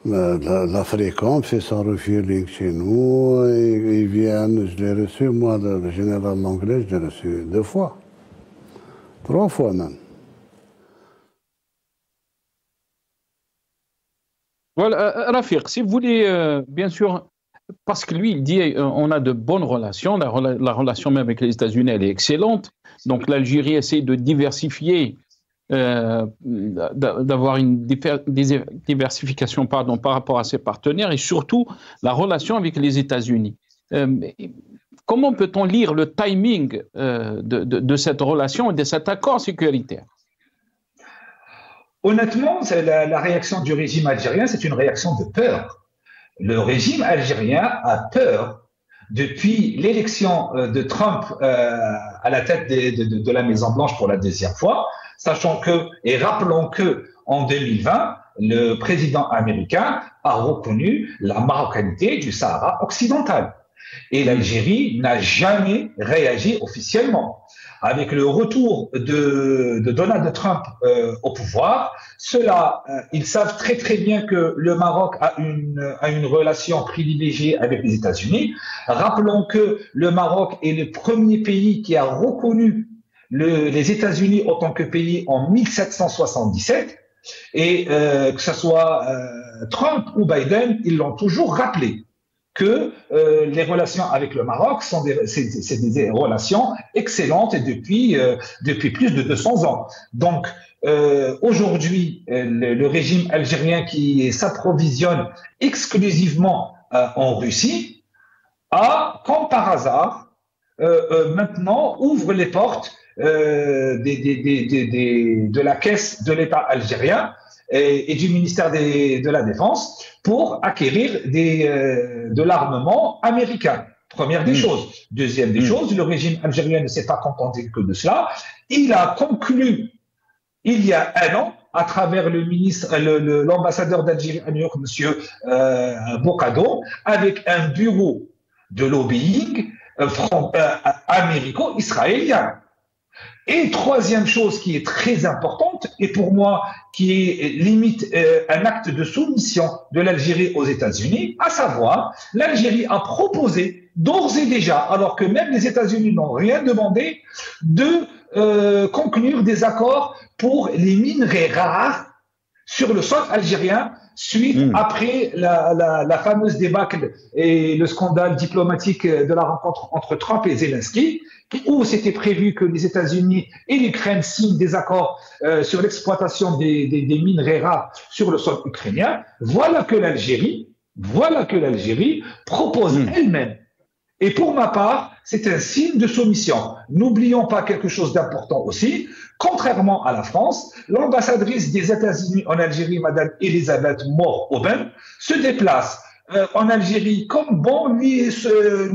Speaker 4: L'Africom fait son refueling chez nous, ils viennent, je l'ai reçu, moi, le général anglais, je l'ai reçu 2 fois. 3 fois même.
Speaker 1: Voilà, Rafiq, si vous voulez, bien sûr, parce que lui, il dit on a de bonnes relations, la relation même avec les États-Unis, elle est excellente. Donc l'Algérie essaie de diversifier, d'avoir une diversification par rapport à ses partenaires et surtout la relation avec les États-Unis. Comment peut-on lire le timing de cette relation et de cet accord sécuritaire ?
Speaker 2: Honnêtement, la réaction du régime algérien, c'est une réaction de peur. Le régime algérien a peur depuis l'élection de Trump à la tête de la Maison-Blanche pour la 2e fois, sachant que, et rappelons que en 2020, le président américain a reconnu la marocanité du Sahara occidental. Et l'Algérie n'a jamais réagi officiellement. Avec le retour de Donald Trump au pouvoir, ils savent très très bien que le Maroc a une relation privilégiée avec les États-Unis. Rappelons que le Maroc est le premier pays qui a reconnu les États-Unis en tant que pays en 1777, et que ce soit Trump ou Biden, ils l'ont toujours rappelé que les relations avec le Maroc sont des relations excellentes et depuis plus de 200 ans. Donc aujourd'hui, le régime algérien qui s'approvisionne exclusivement en Russie a, comme par hasard, maintenant ouvre les portes de la caisse de l'État algérien et du ministère de la Défense pour acquérir de l'armement américain. Première des choses. Deuxième des choses, le régime algérien ne s'est pas contenté que de cela. Il a conclu, il y a 1 an, à travers l'ambassadeur d'Algérie à New York, M. Bokado, avec un bureau de lobbying américo-israélien. Et troisième chose qui est très importante, et pour moi qui est limite un acte de soumission de l'Algérie aux États-Unis, à savoir, l'Algérie a proposé d'ores et déjà, alors que même les États-Unis n'ont rien demandé, de conclure des accords pour les minerais rares sur le sol algérien suite après la fameuse débâcle et le scandale diplomatique de la rencontre entre Trump et Zelensky, où c'était prévu que les États-Unis et l'Ukraine signent des accords sur l'exploitation des minerais rares sur le sol ukrainien. Voilà que l'Algérie propose elle-même. Et pour ma part, c'est un signe de soumission. N'oublions pas quelque chose d'important aussi. Contrairement à la France, l'ambassadrice des États-Unis en Algérie, Madame Elisabeth Moore-Aubin, se déplace en Algérie comme bon lui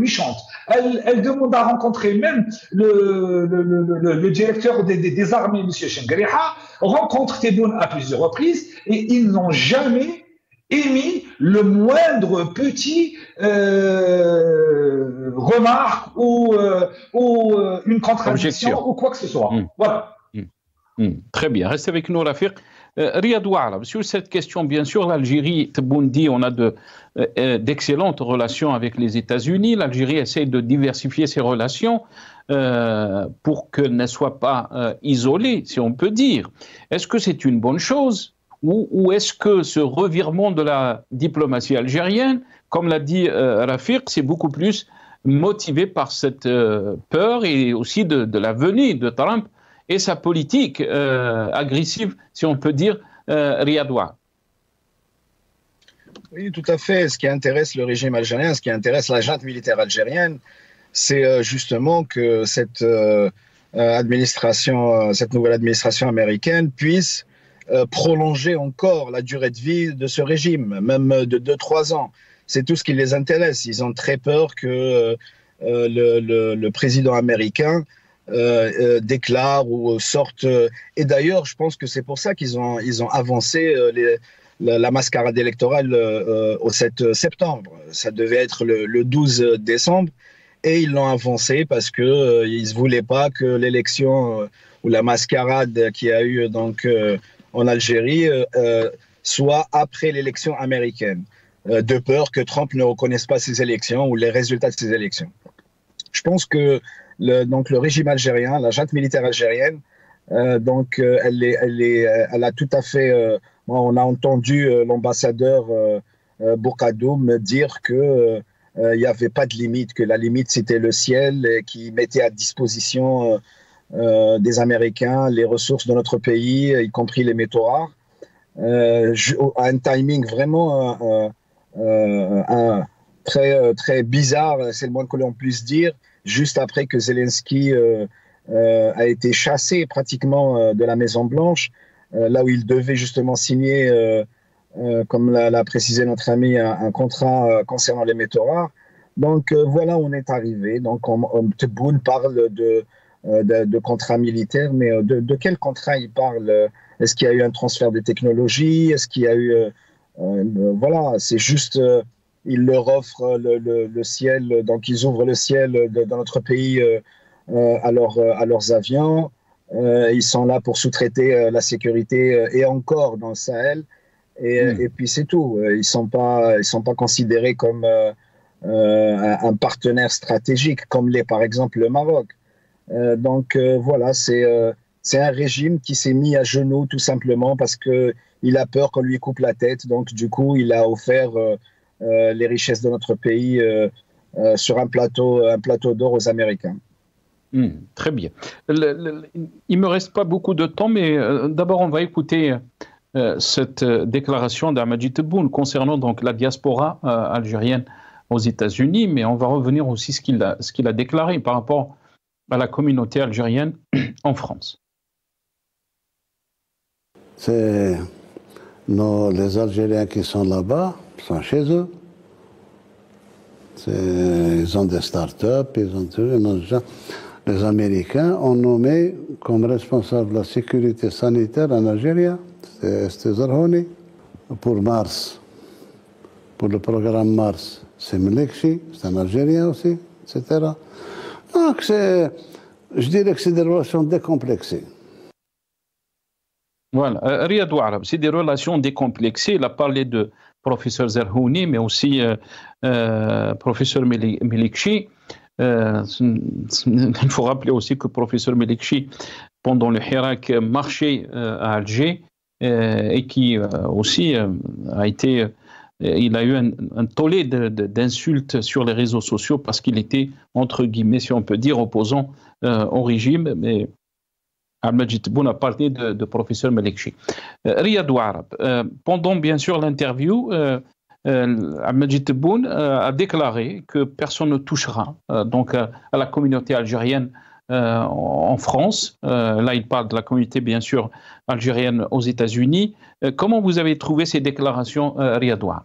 Speaker 2: chante. Elle demande à rencontrer même le directeur des armées, M. Chengariha, rencontre Tebboune à plusieurs reprises et ils n'ont jamais émis le moindre petit remarque ou une contradiction ou quoi que ce soit. Voilà.
Speaker 1: Très bien. Restez avec nous, Rafiq. Riyad Ouarab, sur cette question, bien sûr, l'Algérie, Tebboune dit, on a d'excellentes relations avec les États-Unis. L'Algérie essaie de diversifier ses relations pour qu'elle ne soit pas isolée, si on peut dire. Est-ce que c'est une bonne chose ou est-ce que ce revirement de la diplomatie algérienne, comme l'a dit Rafiq, c'est beaucoup plus motivé par cette peur et aussi de la venue de Trump et sa politique agressive, si on peut dire, Riyad Ouarab?
Speaker 5: Oui, tout à fait. Ce qui intéresse le régime algérien, ce qui intéresse la junte militaire algérienne, c'est justement que cette nouvelle administration américaine puisse prolonger encore la durée de vie de ce régime, même de 2-3 ans. C'est tout ce qui les intéresse. Ils ont très peur que le président américain déclare ou sorte. Et d'ailleurs, je pense que c'est pour ça qu'ils ont avancé la mascarade électorale au 7 septembre. Ça devait être le 12 décembre. Et ils l'ont avancé parce qu'ils ne voulaient pas que l'élection ou la mascarade qu'il y a eu en Algérie soit après l'élection américaine, de peur que Trump ne reconnaisse pas ces élections ou les résultats de ces élections. Je pense que le régime algérien, la junte militaire algérienne, elle a tout à fait. On a entendu l'ambassadeur Bourkadoum dire que il n'y avait pas de limite, que la limite c'était le ciel, et qui mettait à disposition des Américains les ressources de notre pays, y compris les métaux rares, à un timing vraiment très bizarre, c'est le moins que l'on puisse dire, juste après que Zelensky a été chassé pratiquement de la Maison-Blanche, là où il devait justement signer, comme l'a précisé notre ami, un contrat concernant les métaux rares. Donc voilà où on est arrivé. Donc Tebboune parle de contrat militaire, mais de quel contrat il parle? Est-ce qu'il y a eu un transfert de technologie? Est-ce qu'il y a eu... voilà, c'est juste... ils leur offrent le ciel, donc ils ouvrent le ciel dans notre pays à leurs avions. Ils sont là pour sous-traiter la sécurité et encore dans le Sahel. Et puis c'est tout. Ils sont pas considérés comme un partenaire stratégique, comme l'est par exemple le Maroc. Donc voilà, c'est un régime qui s'est mis à genoux tout simplement parce qu'il a peur qu'on lui coupe la tête. Donc du coup, il a offert les richesses de notre pays sur un plateau d'or aux Américains.
Speaker 1: Très bien. Il ne me reste pas beaucoup de temps, mais d'abord on va écouter cette déclaration d'Amedjid Tebboune concernant donc la diaspora algérienne aux États-Unis, mais on va revenir aussi ce qu'il a déclaré par rapport à la communauté algérienne en France.
Speaker 4: C'est les Algériens qui sont là-bas, sont chez eux. Ils ont des start-up, les Américains ont nommé comme responsable de la sécurité sanitaire en Algérie, c'était Zerhouni. Pour Mars, pour le programme Mars, c'est Melekchi, c'est un Algérien aussi, etc. Donc je dirais que c'est des relations décomplexées.
Speaker 1: Voilà, Riyad Ouarab, c'est des relations décomplexées. Il a parlé de professeur Zerhouni, mais aussi professeur Melekchi. Il faut rappeler aussi que professeur Melekchi, pendant le Hirak, marchait à Alger et qui aussi a été... Il a eu un tollé d'insultes sur les réseaux sociaux parce qu'il était, entre guillemets, si on peut dire, opposant au régime. Mais Al-Majid Tebboune a parlé de professeur Malekchi. Riyad Ouarab, pendant bien sûr l'interview, Al-Majid Tebboune a déclaré que personne ne touchera donc à la communauté algérienne en France. Là, il parle de la communauté, bien sûr, algérienne aux États-Unis. Comment vous avez trouvé ces déclarations, Riyad Ouarab?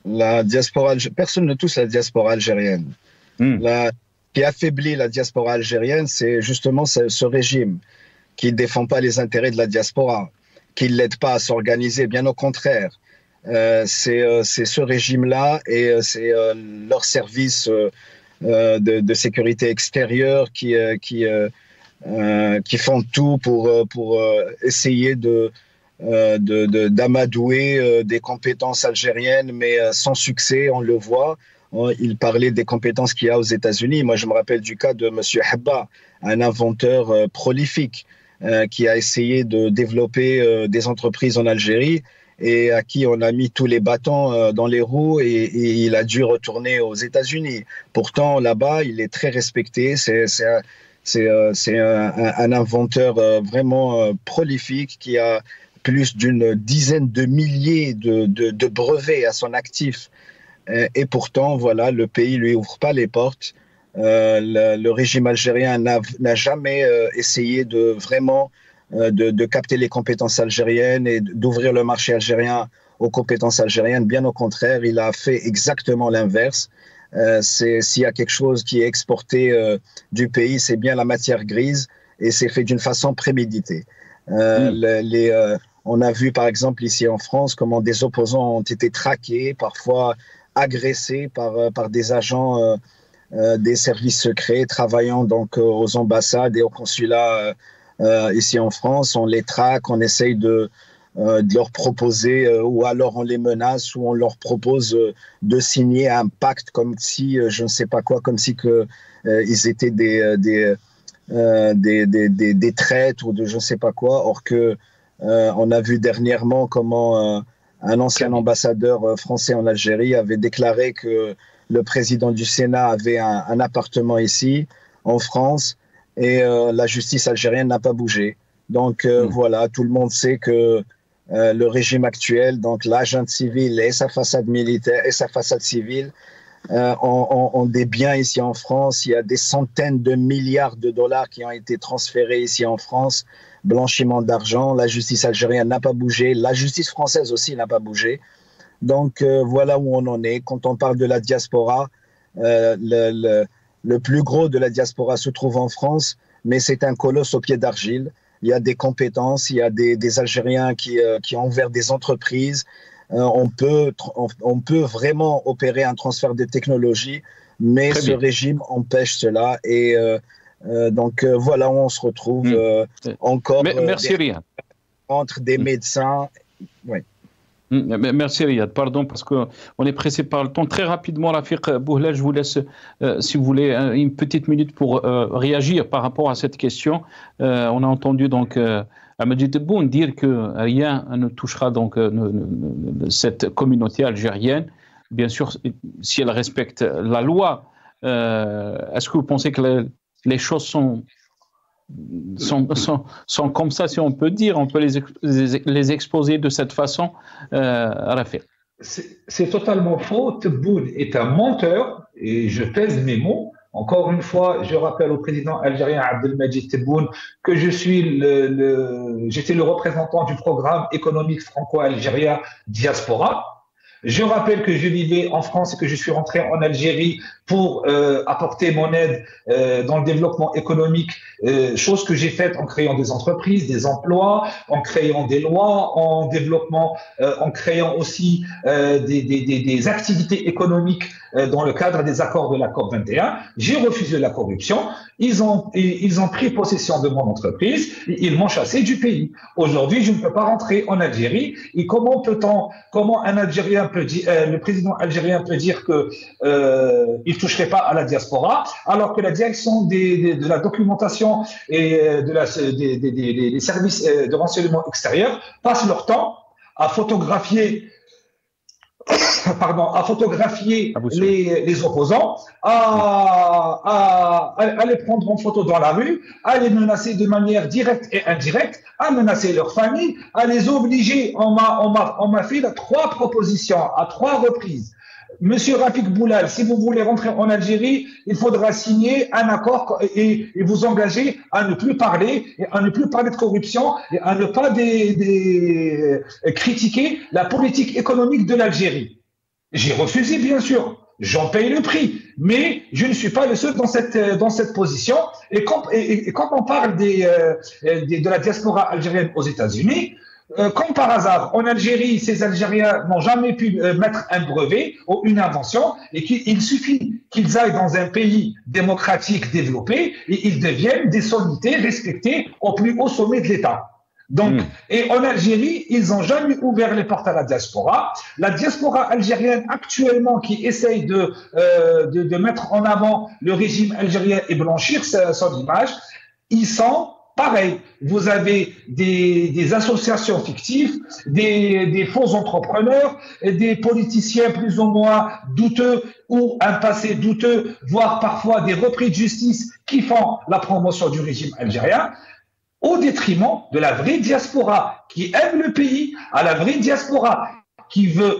Speaker 5: La diaspora, personne ne touche la diaspora algérienne. Ce qui affaiblit la diaspora algérienne, c'est justement ce régime qui ne défend pas les intérêts de la diaspora, qui ne l'aide pas à s'organiser, bien au contraire. C'est ce régime-là et c'est leurs services de sécurité extérieure qui font tout pour essayer d'amadouer des compétences algériennes, mais sans succès, on le voit. Il parlait des compétences qu'il y a aux États-Unis. Moi, je me rappelle du cas de M. Habba, un inventeur prolifique qui a essayé de développer des entreprises en Algérie et à qui on a mis tous les bâtons dans les roues et il a dû retourner aux États-Unis. Pourtant, là-bas, il est très respecté. C'est un inventeur vraiment prolifique qui a plus d'une dizaine de milliers de brevets à son actif. Et pourtant, voilà, le pays lui ouvre pas les portes. Le régime algérien n'a jamais essayé de vraiment de capter les compétences algériennes et d'ouvrir le marché algérien aux compétences algériennes. Bien au contraire, il a fait exactement l'inverse. S'il y a quelque chose qui est exporté du pays, c'est bien la matière grise et c'est fait d'une façon préméditée. On a vu par exemple ici en France comment des opposants ont été traqués, parfois agressés par des agents des services secrets travaillant donc aux ambassades et aux consulats ici en France. On les traque, on essaye de leur proposer ou alors on les menace ou on leur propose de signer un pacte comme si je ne sais pas quoi, comme si ils étaient des traîtres ou de je ne sais pas quoi. Or que on a vu dernièrement comment un ancien ambassadeur français en Algérie avait déclaré que le président du Sénat avait un appartement ici en France et la justice algérienne n'a pas bougé. Donc voilà, tout le monde sait que le régime actuel, donc l'agent civil et sa façade militaire et sa façade civile ont des biens ici en France. Il y a des centaines de milliards de dollars qui ont été transférés ici en France. Blanchiment d'argent, la justice algérienne n'a pas bougé, la justice française aussi n'a pas bougé. Donc voilà où on en est. Quand on parle de la diaspora, le plus gros de la diaspora se trouve en France, mais c'est un colosse au pied d'argile. Il y a des compétences, il y a des Algériens qui ont ouvert des entreprises. On peut vraiment opérer un transfert de technologie, mais ce régime empêche cela. Et donc voilà où on se retrouve encore
Speaker 1: merci, Riyad.
Speaker 5: Entre des médecins. Oui.
Speaker 1: Merci Riyad, pardon parce qu'on est pressé par le temps. Très rapidement, Rafiq Bouhlal, je vous laisse, si vous voulez, une petite minute pour réagir par rapport à cette question. On a entendu donc Al-Majid Tebboune dire que rien ne touchera donc cette communauté algérienne. Bien sûr, si elle respecte la loi, est-ce que vous pensez que les choses sont comme ça, si on peut dire, on peut les exposer de cette façon, Rafiq?
Speaker 2: C'est totalement faux. Tebboune est un menteur et je pèse mes mots. Encore une fois, je rappelle au président algérien Abdelmajid Tebboune que j'étais le représentant du programme économique franco-algérien Diaspora. Je rappelle que je vivais en France et que je suis rentré en Algérie pour apporter mon aide dans le développement économique, chose que j'ai faite en créant des entreprises, des emplois, en créant des lois, en développement, en créant aussi des activités économiques dans le cadre des accords de la COP 21. J'ai refusé la corruption ils ont pris possession de mon entreprise, ils m'ont chassé du pays. Aujourd'hui, je ne peux pas rentrer en Algérie. Et comment un Algérien peut dire, le président algérien peut dire que il toucherait pas à la diaspora, alors que la direction de la documentation et des services de renseignement extérieur passent leur temps à photographier les opposants, à les prendre en photo dans la rue, à les menacer de manière directe et indirecte, à menacer leur famille, à les obliger. On m'a fait 3 propositions à 3 reprises. Monsieur Rafik Boulal, si vous voulez rentrer en Algérie, il faudra signer un accord et vous engager à ne plus parler, et à ne plus parler de corruption et à ne pas critiquer la politique économique de l'Algérie. J'ai refusé, bien sûr. J'en paye le prix, mais je ne suis pas le seul dans cette position. Et quand on parle de la diaspora algérienne aux États-Unis, comme par hasard, en Algérie, ces Algériens n'ont jamais pu mettre un brevet ou une invention, et qu'il suffit qu'ils aillent dans un pays démocratique développé et ils deviennent des sommités respectées au plus haut sommet de l'État. Donc, et en Algérie, ils n'ont jamais ouvert les portes à la diaspora. La diaspora algérienne actuellement qui essaye de mettre en avant le régime algérien et blanchir son image, ils sont pareil. Vous avez des associations fictives, des faux entrepreneurs, des politiciens plus ou moins douteux ou un passé douteux, voire parfois des repris de justice qui font la promotion du régime algérien, au détriment de la vraie diaspora qui aime le pays, à la vraie diaspora qui veut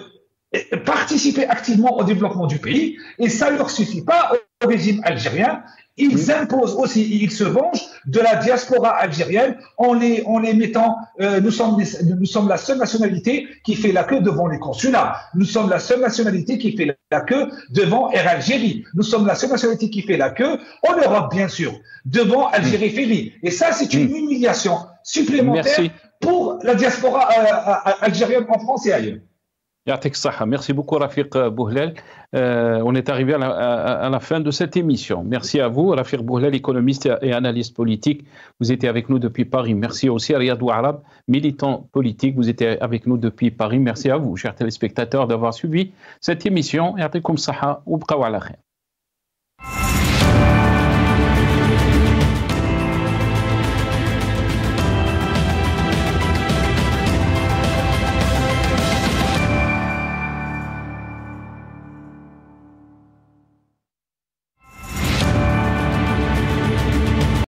Speaker 2: participer activement au développement du pays. Et ça ne leur suffit pas au régime algérien. Ils imposent aussi, ils se vengent de la diaspora algérienne en les mettant, nous sommes la seule nationalité qui fait la queue devant les consulats. Nous sommes la seule nationalité qui fait la queue devant Air Algérie. Nous sommes la seule nationalité qui fait la queue en Europe, bien sûr, devant Algérie Ferry. Et ça, c'est une humiliation supplémentaire pour la diaspora algérienne en France et ailleurs.
Speaker 1: Merci beaucoup Rafik Bouhlel. On est arrivé à la fin de cette émission. Merci à vous, Rafik Bouhlel, économiste et analyste politique. Vous étiez avec nous depuis Paris. Merci aussi à Riyad Ouarab, militant politique. Vous étiez avec nous depuis Paris. Merci à vous, chers téléspectateurs, d'avoir suivi cette émission. Ya'tikum saha ou bqaw ala khair.